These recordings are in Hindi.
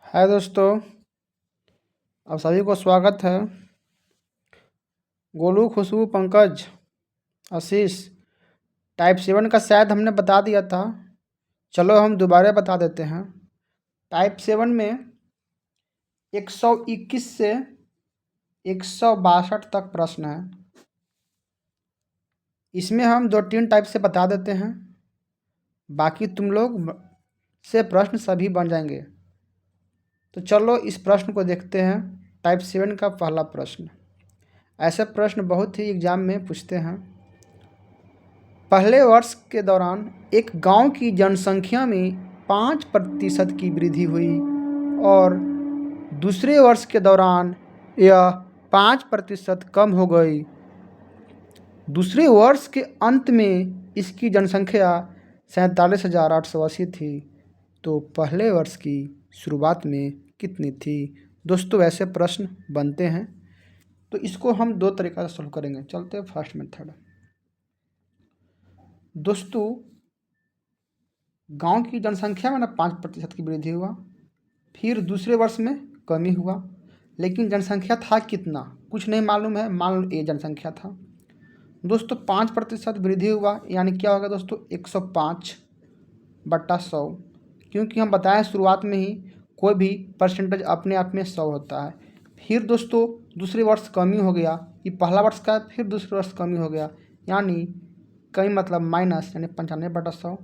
हाय दोस्तों, आप सभी को स्वागत है। गोलू, खुशबू, पंकज, आशीष, टाइप 7 का शायद हमने बता दिया था। चलो हम दोबारा बता देते हैं। टाइप 7 में 121 से 162 तक प्रश्न है। इसमें हम 2-3 टाइप से बता देते हैं, बाकी तुम लोग से प्रश्न सभी बन जाएंगे। तो चलो इस प्रश्न को देखते हैं। टाइप 7 का पहला प्रश्न। ऐसे प्रश्न बहुत ही एग्जाम में पूछते हैं। पहले वर्ष के दौरान एक गांव की जनसंख्या में 5% की वृद्धि हुई और दूसरे वर्ष के दौरान यह 5% कम हो गई। दूसरे वर्ष के अंत में इसकी जनसंख्या 47,880 थी, तो पहले वर्ष की शुरुआत में कितनी थी? दोस्तों, ऐसे प्रश्न बनते हैं, तो इसको हम 2 तरीक़ा से सॉल्व करेंगे। चलते हैं फर्स्ट मेथड। दोस्तों, गांव की जनसंख्या में ना 5% की वृद्धि हुआ, फिर दूसरे वर्ष में कमी हुआ, लेकिन जनसंख्या था कितना कुछ नहीं मालूम है। मान लो ये जनसंख्या था। दोस्तों, 5% वृद्धि हुआ यानी क्या होगा दोस्तों? 105/100, क्योंकि हम बताएं शुरुआत में ही कोई भी परसेंटेज अपने आप में 100 होता है। फिर दोस्तों दूसरे वर्ष कमी हो गया, ये पहला वर्ष का है, फिर दूसरे वर्ष कमी हो गया, यानी कमी मतलब माइनस, यानी 95/100।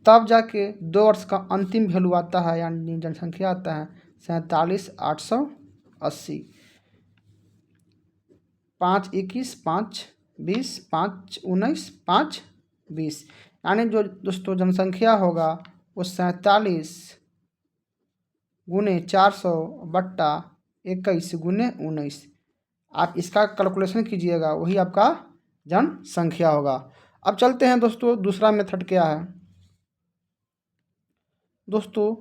तब जाके 2 वर्ष का अंतिम वैल्यू आता है, यानी जनसंख्या आता है 47,880। 521, 520, 519, 520, यानी जो दोस्तों जनसंख्या होगा वो 47 × 400/21 × 19। आप इसका कैलकुलेशन कीजिएगा, वही आपका जनसंख्या होगा। अब चलते हैं दोस्तों, दूसरा मेथड क्या है। दोस्तों,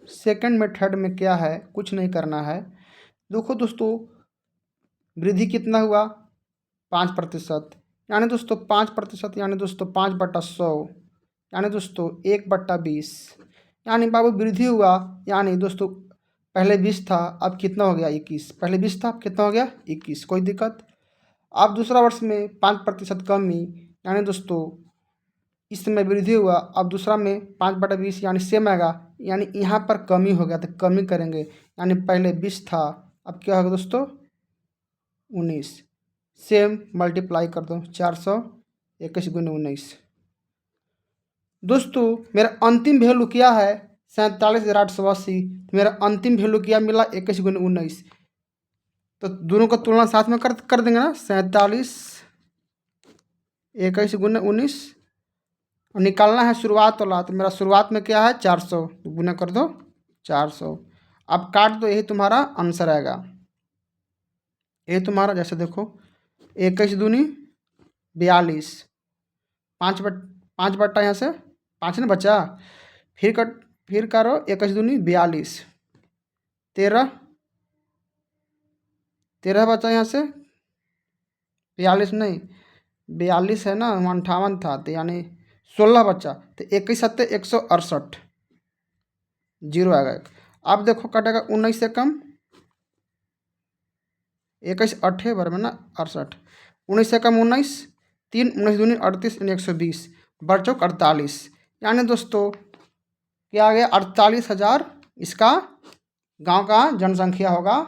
सेकंड मेथड में क्या है, कुछ नहीं करना है। देखो दोस्तों, वृद्धि कितना हुआ? 5%, यानी दोस्तों 5%, यानी दोस्तों 5/100, यानी दोस्तों 1/20, यानी बाबू वृद्धि हुआ, यानी दोस्तों पहले 20 था, अब कितना हो गया? 21। पहले 20 था, अब कितना हो गया? 21। कोई दिक्कत? अब दूसरा वर्ष में 5% कमी, यानी दोस्तों इस समय वृद्धि हुआ, अब दूसरा में 5/20 यानी सेम आएगा, यानी यहाँ पर कमी हो गया तो कमी करेंगे, यानी पहले 20 था, अब क्या होगा दोस्तों? 19। सेम मल्टीप्लाई कर दो, 421 × 19। दोस्तों मेरा अंतिम वैल्यू क्या है? 47,880। मेरा अंतिम वैल्यू क्या मिला? 21 × 19। तो दोनों का तुलना साथ में कर देंगे ना। 47 21 × 19, निकालना है शुरुआत वाला, तो मेरा शुरुआत में क्या है? 400, तो गुना कर दो 400। अब काट दो, यही तुम्हारा आंसर आएगा। ये तुम्हारा जैसे देखो 21 दूनी 42, 5 बट्टा यहाँ से 5 ना बचा, फिर करो 21 दूनी 42, 13 बचा यहाँ से, 42 नहीं 42 है ना, 58 था, तो यानी 16 बचा, तो 21 7 168, जीरो आएगा। अब देखो कटेगा 19 से कम, 21 8 बार में ना 68, 19 से कम 19, 3 19 दूनी 38, 120, बढ़ चौक 48, यानी दोस्तों क्या आ गया? 48,000 इसका गांव का जनसंख्या होगा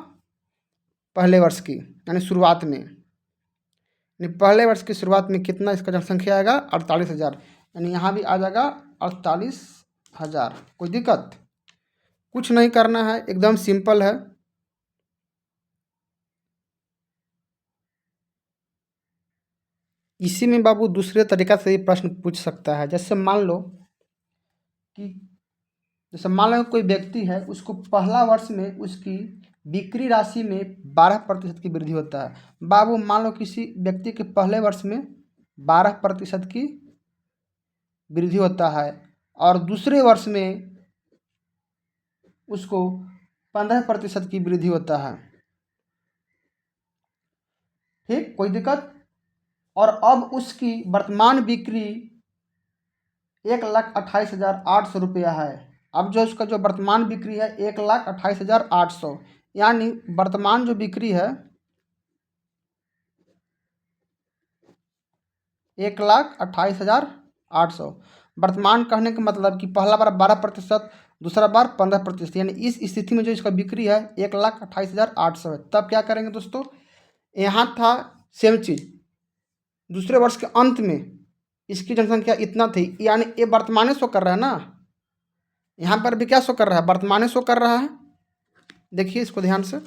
पहले वर्ष की, यानी शुरुआत में। यानी पहले वर्ष की शुरुआत में कितना इसका जनसंख्या आएगा? 48,000, यानी यहाँ भी आ जाएगा 48,000। कोई दिक्कत? कुछ नहीं करना है, एकदम सिंपल है। इसी में बाबू दूसरे तरीका से ये प्रश्न पूछ सकता है। जैसे मान लो कोई व्यक्ति है, उसको पहला वर्ष में उसकी बिक्री राशि में 12% की वृद्धि होता है। बाबू मान लो किसी व्यक्ति के पहले वर्ष में 12% की वृद्धि होता है और दूसरे वर्ष में उसको 15% की वृद्धि होता है। ठीक, कोई दिक्कत? और अब उसकी वर्तमान बिक्री 1,28,800 रुपया है। अब जो इसका जो वर्तमान बिक्री है 1,28,800, यानी वर्तमान जो बिक्री है 1,28,800। वर्तमान कहने का मतलब कि पहला बार 12%, दूसरा बार 15%, यानी इस स्थिति में जो इसका बिक्री है 1,28,800 है। तब क्या करेंगे दोस्तों, यहाँ था सेम चीज़, दूसरे वर्ष के अंत में इसकी जनसंख्या इतना थी, यानी ये वर्तमान शो कर रहा है ना, यहाँ पर भी क्या शो कर रहा है, वर्तमान शो कर रहा है। देखिए इसको ध्यान से,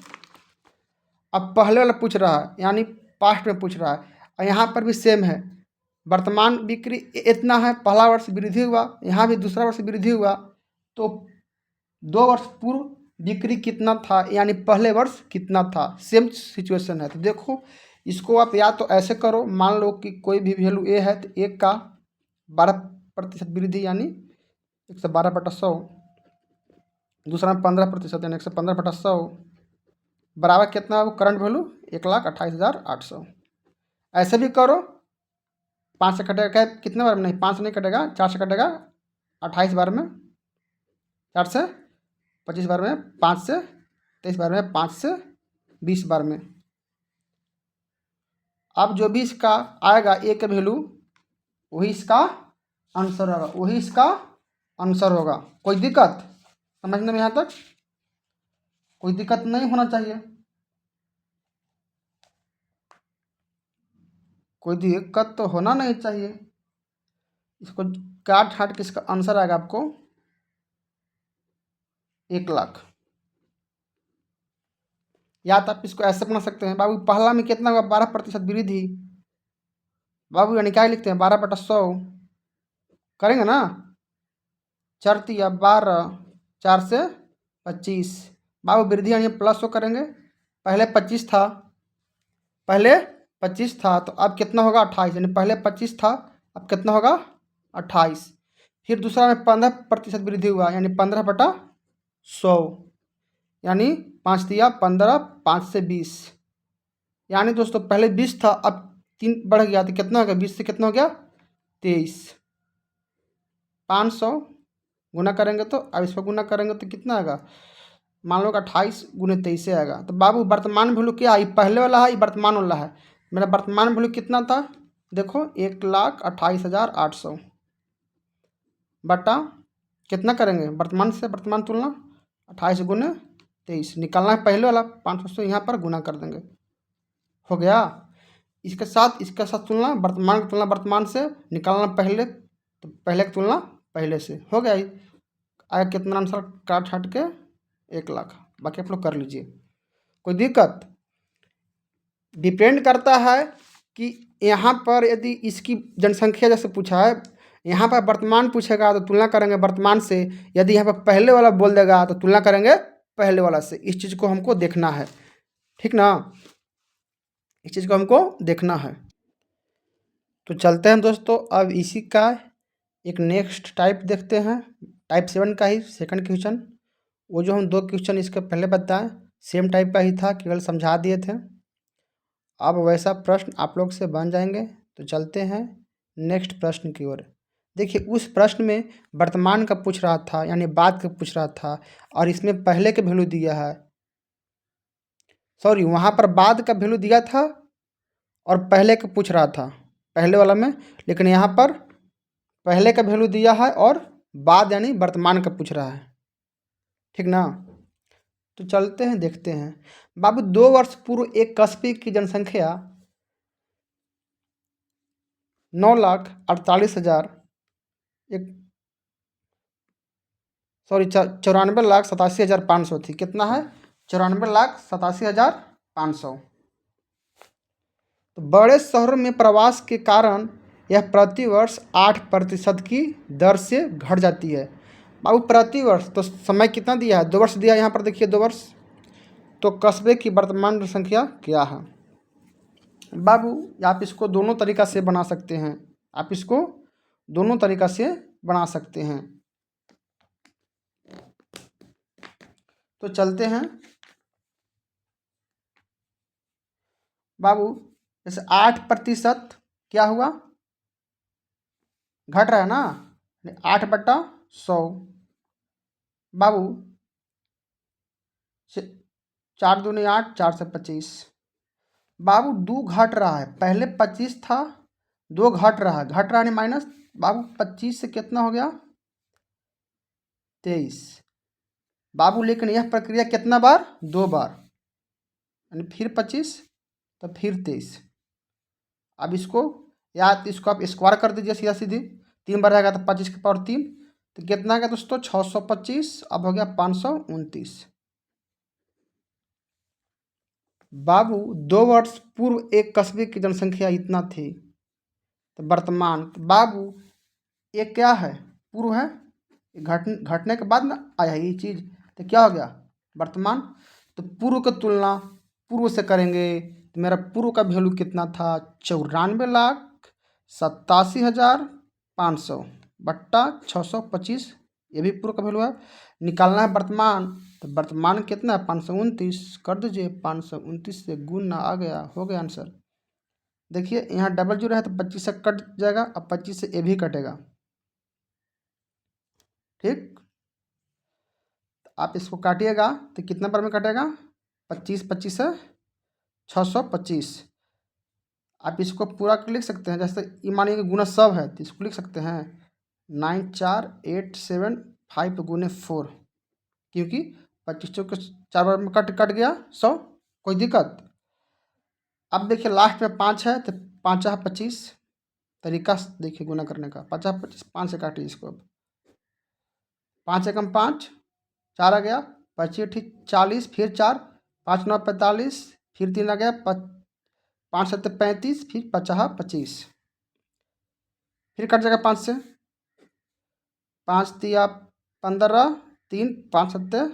अब पहले वाला पूछ रहा है यानी पास्ट में पूछ रहा है, और यहाँ पर भी सेम है, वर्तमान बिक्री इतना है, पहला वर्ष वृद्धि हुआ, यहाँ भी दूसरा वर्ष वृद्धि हुआ, तो 2 वर्ष पूर्व बिक्री कितना था, यानी पहले वर्ष कितना था, सेम सिचुएशन है। तो देखो इसको आप या तो ऐसे करो, मान लो कि कोई भी वैल्यू ए है, तो 1 का 12% वृद्धि यानी 112/100, दूसरा में 15% यानी 115/100, बराबर कितना है वो करंट वैल्यू 1,28,800। ऐसे भी करो, 5 से कटेगा कितने बार में, नहीं 5 से नहीं कटेगा, 4 से कटेगा, 28 बार में, 4 से 25 बार में, 5 से 23 बार में, 5 से 20 बार में। अब जो भी इसका आएगा ए का वैल्यू, वही इसका आंसर होगा, वही इसका आंसर होगा। कोई दिक्कत समझने में यहाँ तक? कोई दिक्कत नहीं होना चाहिए, कोई दिक्कत तो होना नहीं चाहिए। इसको काट हाट के इसका आंसर आएगा आपको 1,00,000। या तो आप इसको ऐसे बना सकते हैं, बाबू पहला में कितना हुआ, 12% वृद्धि, बाबू यानी क्या लिखते हैं 12/100, करेंगे ना, 4 × 12, 4 से 25, बाबू वृद्धि यानी प्लस को करेंगे, पहले 25 था, पहले 25 था, तो अब कितना होगा 28, यानी पहले 25 था, अब कितना होगा 28। फिर दूसरा में 15% वृद्धि हुआ, यानी 15/100, यानी 5 × 15, 5 से 20, यानी दोस्तों पहले 20 था, अब 3 बढ़ गया, तो कितना हो गया, 20 से कितना हो गया 23। 500 गुना करेंगे तो, अब इसको गुना करेंगे तो कितना आएगा, मान लो 28 × 23 से आएगा। तो बाबू वर्तमान वैल्यू क्या है, पहले वाला है ये वर्तमान वाला है, मेरा वर्तमान वैल्यू कितना था, देखो 1,28,800 बटा कितना करेंगे, वर्तमान से वर्तमान तुलना, 28 × 23 निकालना है, पहले वाला 500 से यहाँ पर गुना कर देंगे, हो गया। इसके साथ तुलना, वर्तमान की तुलना वर्तमान से, निकालना पहले, तो पहले की तुलना पहले से, हो गया। आया कितना आंसर, काट हट के 1,00,000, बाकी आप लोग कर लीजिए, कोई दिक्कत। डिपेंड करता है कि यहाँ पर यदि इसकी जनसंख्या जैसे पूछा है, यहाँ पर वर्तमान पूछेगा तो तुलना करेंगे वर्तमान से, यदि यहाँ पर पहले वाला बोल देगा तो तुलना करेंगे पहले वाला से। इस चीज़ को हमको देखना है, ठीक ना, इस चीज़ को हमको देखना है। तो चलते हैं दोस्तों, अब इसी का एक नेक्स्ट टाइप देखते हैं, टाइप 7 का ही सेकंड क्वेश्चन। वो जो हम 2 क्वेश्चन इसके पहले बताएं सेम टाइप का ही था, केवल समझा दिए थे, अब वैसा प्रश्न आप लोग से बन जाएंगे। तो चलते हैं नेक्स्ट प्रश्न की ओर। देखिए उस प्रश्न में वर्तमान का पूछ रहा था, यानी बाद का पूछ रहा था, और इसमें पहले का वैल्यू दिया है, सॉरी वहाँ पर बाद का वैल्यू दिया था और पहले का पूछ रहा था पहले वाला में, लेकिन यहाँ पर पहले का वैल्यू दिया है और बाद यानी वर्तमान का पूछ रहा है, ठीक ना। तो चलते हैं देखते हैं। बाबू 2 वर्ष पूर्व एक कस्बे की जनसंख्या 9,48,000 एक 94,87,500 थी। कितना है, 94,87,500। तो बड़े शहरों में प्रवास के कारण यह प्रतिवर्ष 8% की दर से घट जाती है। बाबू प्रतिवर्ष, तो समय कितना दिया है, 2 वर्ष दिया है, यहाँ पर देखिए 2 वर्ष। तो कस्बे की वर्तमान जनसंख्या क्या है। बाबू आप इसको दोनों तरीका से बना सकते हैं, आप इसको दोनों तरीका से बना सकते हैं। तो चलते हैं बाबू, जैसे 8% क्या हुआ, घट रहा है ना, 8/100, बाबू 4 दूनी 8, 4 से 25। बाबू 2 घट रहा है, पहले 25 था, 2 घट रहा है, घट रहा है माइनस। बाबू 25 से कितना हो गया? 23। बाबू लेकिन यह प्रक्रिया कितना बार? 2 बार, यानी फिर 25 तो फिर 23। अब इसको या तो इसको आप स्क्वायर कर दीजिए सीधा सीधी, 3 बार आएगा तो 25 की पावर 3, तो कितना आ गया दोस्तों? 625। अब हो गया 529। बाबू 2 वर्ष पूर्व एक कस्बे की जनसंख्या इतना थी, तो वर्तमान, तो बाबू ये क्या है? पूर्व है, घटने के बाद ना आया ये चीज़, तो क्या हो गया? वर्तमान। तो पूर्व की तुलना पूर्व से करेंगे, तो मेरा पूर्व का वैल्यू कितना था? 94,87,500 बट्टा 625, ये भी पूर्व का वैल्यू है। निकालना है वर्तमान, तो वर्तमान कितना है? 529। कर दीजिए, 529 से गुना आ गया, हो गया आंसर। देखिए यहाँ डबल जीरो है तो 25 से कट जाएगा, अब 25 से ये भी कटेगा, ठीक। आप इसको काटिएगा तो कितना बार में कटेगा? 25, 25 से 625। आप इसको पूरा कर लिख सकते हैं, जैसे ये मानिए कि गुना सब है तो इसको लिख सकते हैं 94875 गुने 4, क्योंकि 25 चौके 4 बार में कट कट गया 100, कोई दिक्कत। अब देखिए लास्ट में 5 है तो 5×25 तरीका देखिए गुना करने का, 5×25, 5 से काटिए इसको। अब 5 एकम 5, 4 आ गया, 25 ठीक 40, फिर 4, 5×9 45, फिर 3 आ गया, 5×7 35, फिर 50×25, फिर कट जाएगा 5 से, 5×3 15, 3 5×7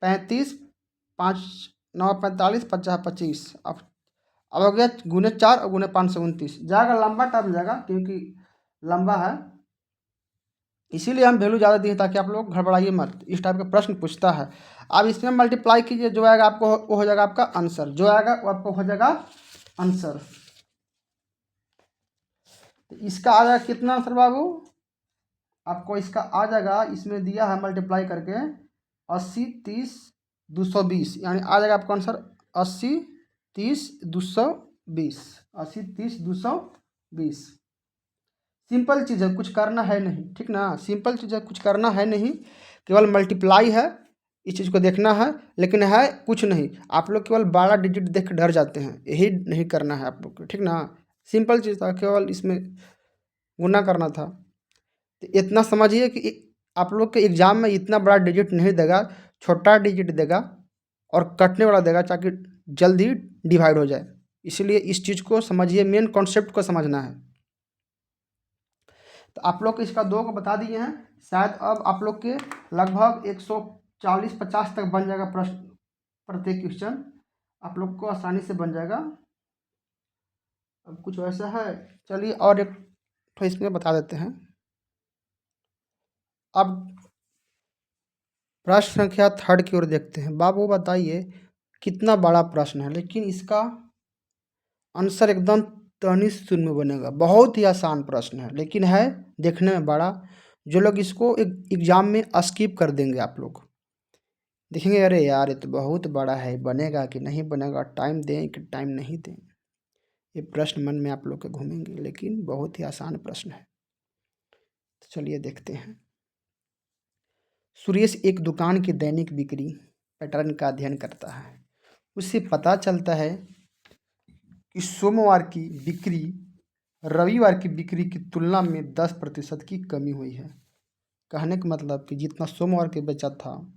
35, 5×9 45, 50×25। अब हो गया गुने 4 और गुने 529 जाएगा, लंबा टर्म जाएगा क्योंकि लंबा है, इसीलिए हम वैल्यू ज़्यादा दिए ताकि आप लोग घबराइए मत। इस टाइप का प्रश्न पूछता है। अब इसमें मल्टीप्लाई कीजिए, जो आएगा आपको वो हो जाएगा आपका आंसर, जो आएगा वो आपको हो जाएगा आंसर। तो इसका आ जाएगा कितना आंसर बाबू? आपको इसका आ जाएगा, इसमें दिया है मल्टीप्लाई करके 80 30 220, यानी आ जाएगा आपका आंसर 80 30 220, 80 30 220। सिंपल चीज़ है, कुछ करना है नहीं, ठीक ना। सिंपल चीज़ है, कुछ करना है नहीं, केवल मल्टीप्लाई है, इस चीज़ को देखना है, लेकिन है कुछ नहीं। आप लोग केवल 12 डिजिट देख के डर जाते हैं, यही नहीं करना है आप लोग को, ठीक ना। सिंपल चीज़ था, केवल इसमें गुना करना था। तो इतना समझिए कि आप लोग के एग्ज़ाम में इतना बड़ा डिजिट नहीं देगा, छोटा डिजिट देगा और कटने वाला देगा ताकि जल्दी डिवाइड हो जाए। इसलिए इस चीज़ को समझिए, मेन कॉन्सेप्ट को समझना है। तो आप लोग इसका 2 को बता दिए हैं, शायद अब आप लोग के लगभग 140-50 तक बन जाएगा प्रश्न, प्रत्येक क्वेश्चन आप लोग को आसानी से बन जाएगा। अब कुछ वैसा है, चलिए और एक तो इसमें बता देते हैं। अब प्रश्न संख्या 3 की ओर देखते हैं। बाबू बताइए कितना बड़ा प्रश्न है, लेकिन इसका आंसर एकदम तनिश शून्य में बनेगा। बहुत ही आसान प्रश्न है, लेकिन है देखने में बड़ा। जो लोग इसको एग्जाम में स्किप कर देंगे, आप लोग देखेंगे अरे यार ये तो बहुत बड़ा है, बनेगा कि नहीं बनेगा, टाइम दें कि टाइम नहीं दें, ये प्रश्न मन में आप लोग के घूमेंगे। लेकिन बहुत ही आसान प्रश्न है, तो चलिए देखते हैं। सुरेश एक दुकान की दैनिक बिक्री पैटर्न का अध्ययन करता है। उससे पता चलता है कि सोमवार की बिक्री रविवार की बिक्री की तुलना में 10% की कमी हुई है। कहने का मतलब कि जितना सोमवार के बेचा था,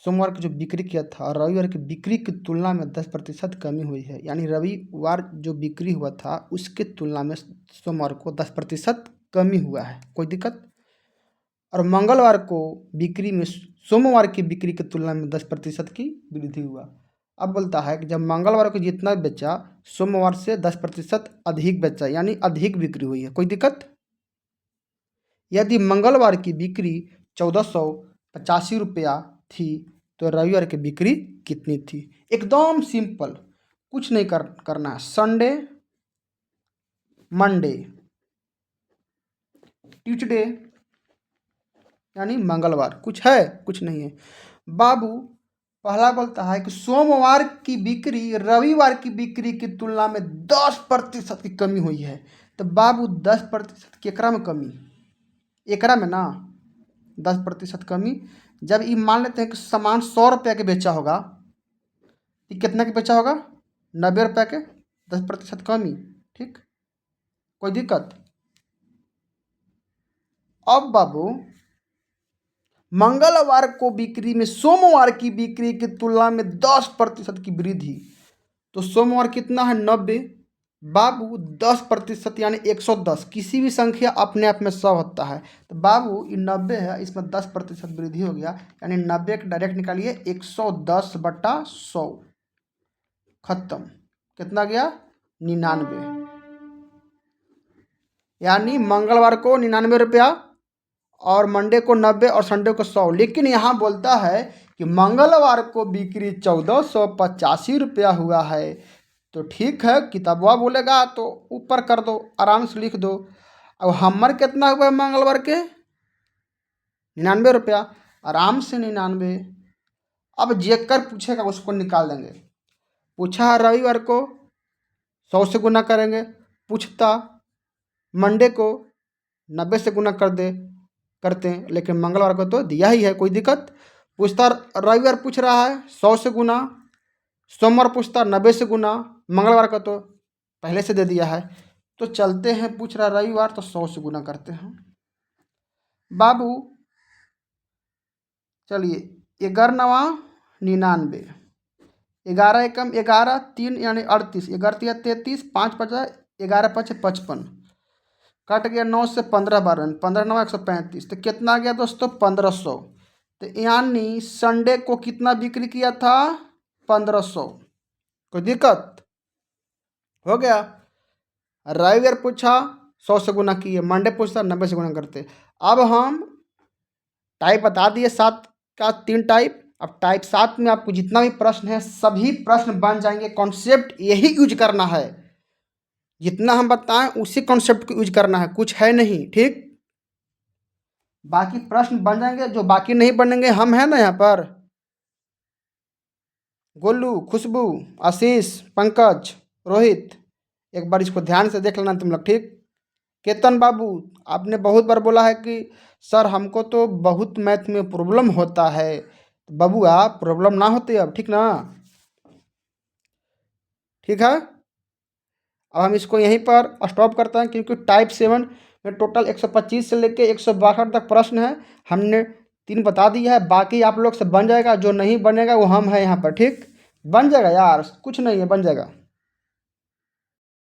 सोमवार की जो बिक्री किया था और रविवार की बिक्री की तुलना में 10% कमी हुई है। यानी रविवार जो बिक्री हुआ था उसके तुलना में सोमवार को 10% कमी हुआ है, कोई दिक्कत। और मंगलवार को बिक्री में सोमवार की बिक्री की तुलना में 10% की वृद्धि हुआ। अब बोलता है कि जब मंगलवार को जितना बेचा सोमवार से 10% अधिक बेचा, यानी अधिक बिक्री हुई है, कोई दिक्कत। यदि मंगलवार की बिक्री 1485 रुपया थी तो रविवार की बिक्री कितनी थी? एकदम सिंपल, कुछ नहीं करना है। संडे, मंडे, ट्यूसडे, यानी मंगलवार। कुछ है? कुछ नहीं है। बाबू पहला बोलता है कि सोमवार की बिक्री रविवार की बिक्री की तुलना में 10% की कमी हुई है। तो बाबू 10% केकरा में कमी? एकरा में ना 10% कमी। जब ये मान लेते हैं कि सामान 100 रुपये के बेचा होगा, ये कितना के बेचा होगा? 90 रुपये के। 10% कमी। ठीक, कोई दिक्कत? अब बाबू मंगलवार को बिक्री में सोमवार की बिक्री की तुलना में 10% की वृद्धि। तो सोमवार कितना है? 90। बाबू 10% यानी 110। किसी भी संख्या अपने आप में 100 होता है। तो बाबू ये 90 है, इसमें 10% वृद्धि हो गया, यानी 90 का डायरेक्ट निकालिए 110/100। खत्म। कितना गया? 99। यानी मंगलवार को 99 रुपया और मंडे को 90 और संडे को 100। लेकिन यहाँ बोलता है कि मंगलवार को बिक्री 1485 रुपया हुआ है। तो ठीक है, किताबवा बोलेगा तो ऊपर कर दो, आराम से लिख दो। अब हमर कितना हुआ है मंगलवार के? 99 रुपया। आराम से 99। अब जेकर पूछेगा उसको निकाल देंगे। पूछा है रविवार को 100 से गुना करेंगे, पूछता मंडे को 90 से गुना कर दे करते हैं, लेकिन मंगलवार को तो दिया ही है, कोई दिक्कत? पूछता रविवार पूछ रहा है 100 से गुना, सोमवार पूछता 90 से गुना, मंगलवार को तो पहले से दे दिया है। तो चलते हैं, पूछ रहा रविवार तो 100 से गुना करते हैं। बाबू चलिए 11×9 99, 11 एकम 11, 3 यानी 38, 11 33, 5 50, 11 5 55, कट गया 9 से 15 12, 15 9 135। तो कितना आ गया दोस्तों? 1500। तो यानी संडे को कितना बिक्री किया था? 1500। कोई दिक्कत? हो गया। रविवार पूछा 100 से गुना किए, मंडे पूछता 90 से गुना करते। अब हम टाइप बता दिए 7 का 3 टाइप। अब टाइप 7 में आपको जितना भी प्रश्न है सभी प्रश्न बन जाएंगे। कॉन्सेप्ट यही यूज करना है, जितना हम बताएं उसी कॉन्सेप्ट को यूज करना है, कुछ है नहीं। ठीक, बाकी प्रश्न बन जाएंगे, जो बाकी नहीं बनेंगे हम हैं ना यहाँ पर, गोलू, खुशबू, आशीष, पंकज, रोहित। एक बार इसको ध्यान से देख लेना तुम लोग। ठीक, केतन बाबू आपने बहुत बार बोला है कि सर हमको तो बहुत मैथ में प्रॉब्लम होता है। बाबू आप प्रॉब्लम ना होते अब, ठीक ना? ठीक है, अब हम इसको यहीं पर स्टॉप करते हैं, क्योंकि टाइप 7 में टोटल 125 से लेके 162 तक प्रश्न है। हमने 3 बता दिया है, बाकी आप लोग से बन जाएगा। जो नहीं बनेगा वो हम हैं यहाँ पर। ठीक, बन जाएगा यार, कुछ नहीं है, बन जाएगा।